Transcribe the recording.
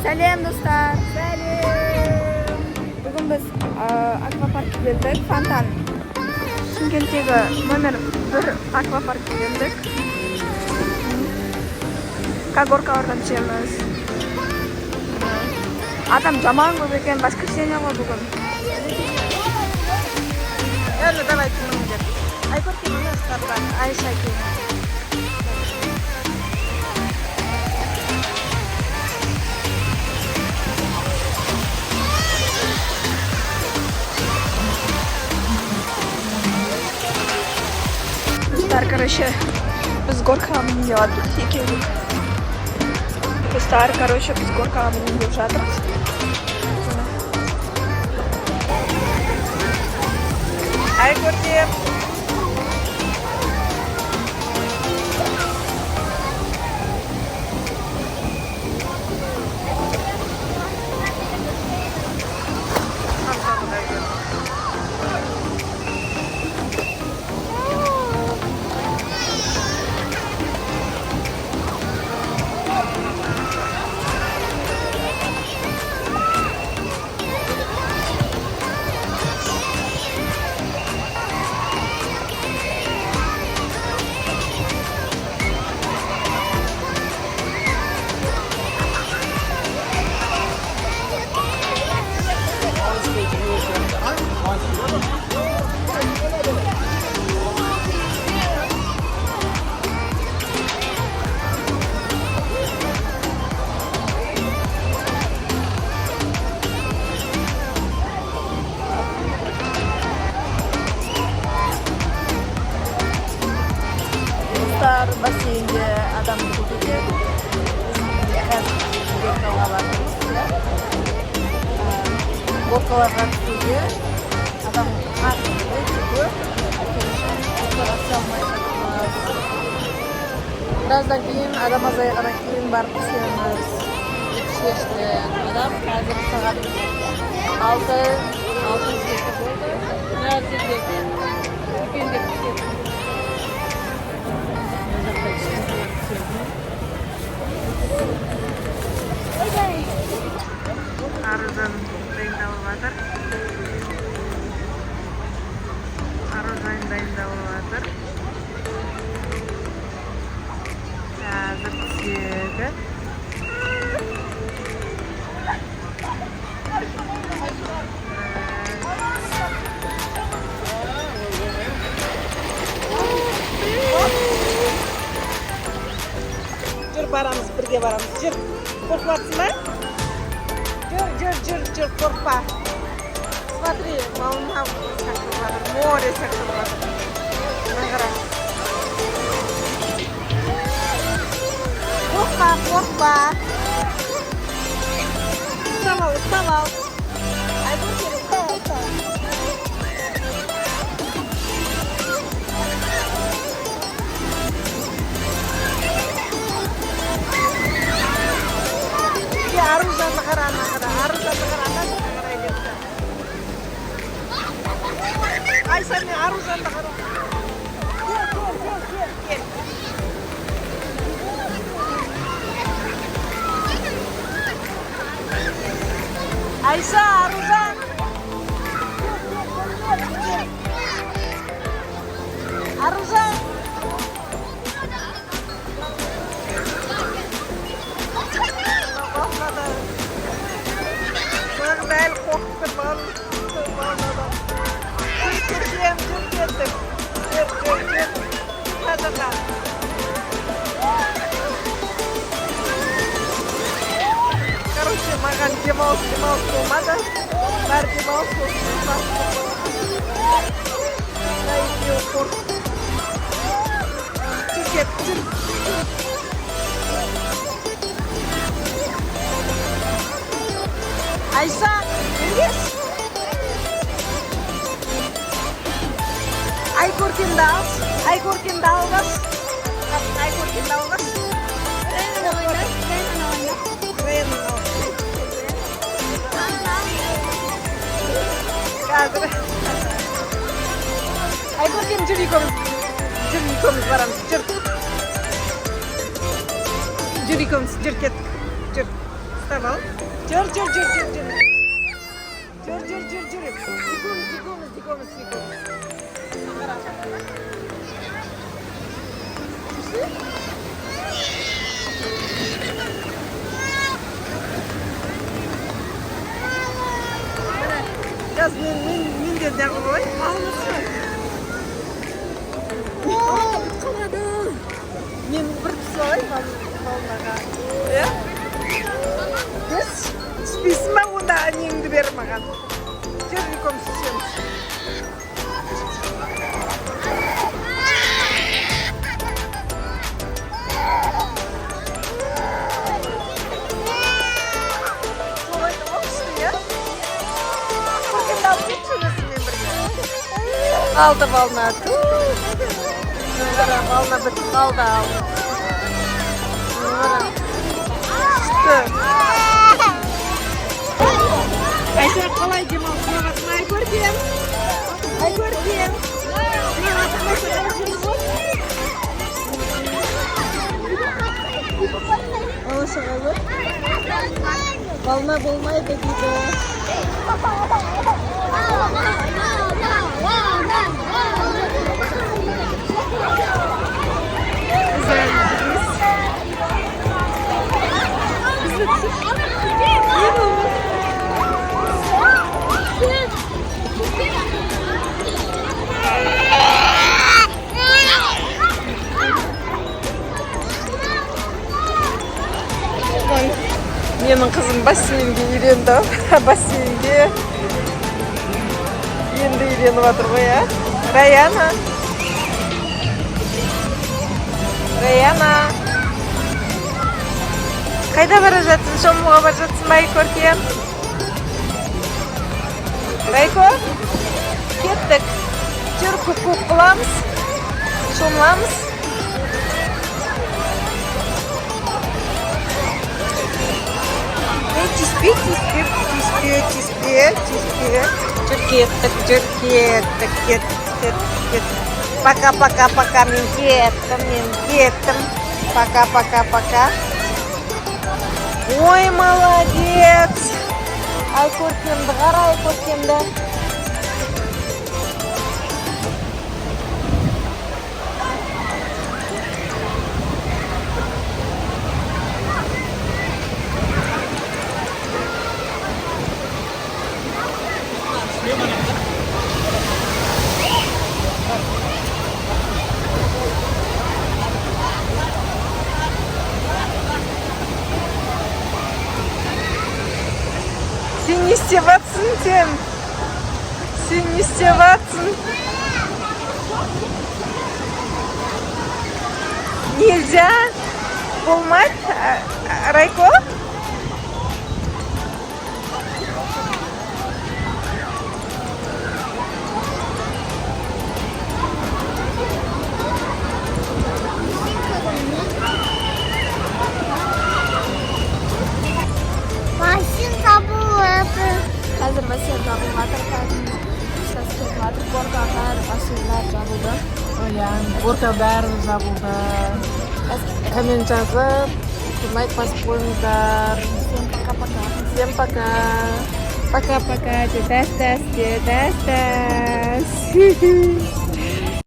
Сәлем достар. Сәлем. Бүгін біз аквапаркке келдік. Фонтан. Шымкенттегі номер 1 аквапаркке келдік. Горкалардан түсеміз. Адам жаман көп екен, воскресенье ғой бүгін. Давай тыңдап. Айкөр келді, Айша келді. Короче, без горка не ладно, екеуі. Достар, короче, без горка не деп жатырмыз. Ай, көрдем. Бассейнде адам жүруде горкаларға түсуде адам қатысуде көп. Біраздан кейін адам азайғаннан кейін барып түсеміз. Шешті адам қазір сағат 6:07 болды. Нәрседе үлкендеп түседі. Аружан дайындалып жатыр. Аружан дайындалып жатыр. Қазір түседі. Жүр, барамыз, бірге барамыз. Жүр, қорқып жатсың ба? Жүр, қорқпа. Смотри, волна сақталады, море сақталады. Нағыра. Қорқпа. Ұстап ал. Айбол керек, ұста. Aruzan'ı karana kadar, Ay sen ne Aruzan'ı karana? Gel. Ayşe, Aruzan. Aruzan. Bel korktum lan. Türkiye'm Türkiye'dim. Türkiye'm. Hadi lan. Короче, makan demals olmadı. Ver demals olsun. Ne diyor kork. Türkiye. Ayşe, yes. Ay korkin daus. Ay korkin juri komis baram. Juri komis, jur ket. Jur. Alta bal. Jur. Jur. Dikons. Yaz min de dağı koy. Almışsın. Min bir soy balnaga. Ya? Yes. Списьма unda anjingdi bermagan. Jur dikonsum. Aldı balna. Balna bitip kaldı aldı. Ayşe kolay demals. Ay görkem. Alışığı. Balna bulmayı dedi. Менің қызым бассейнге үйренді. Бассейнге енді үйреніп жатыр ғой, а? Раяна. Қайда бара жатсың? Шомылуға бара жатсың ба, көркем? Райко? Кеттік. Жүр, көк қыламыз. Шомыламыз. Чиспе. Жүр кеттік. Пока, мен кеттім. Пока. Ой, молодец. Ай, көркемді, қарай көркемді. Sen ne istiyorsun sen? Нельзя? Болмайды? Райко? Қазір бассейн жабылып жатыр. Сейчас кетіп жатыр. Горкалар, бассейнлер жабылды. Горка бәрі жабылды. Коммент жазып, лайк басып қойыңыздар. Всем пока. Пока. Дәс.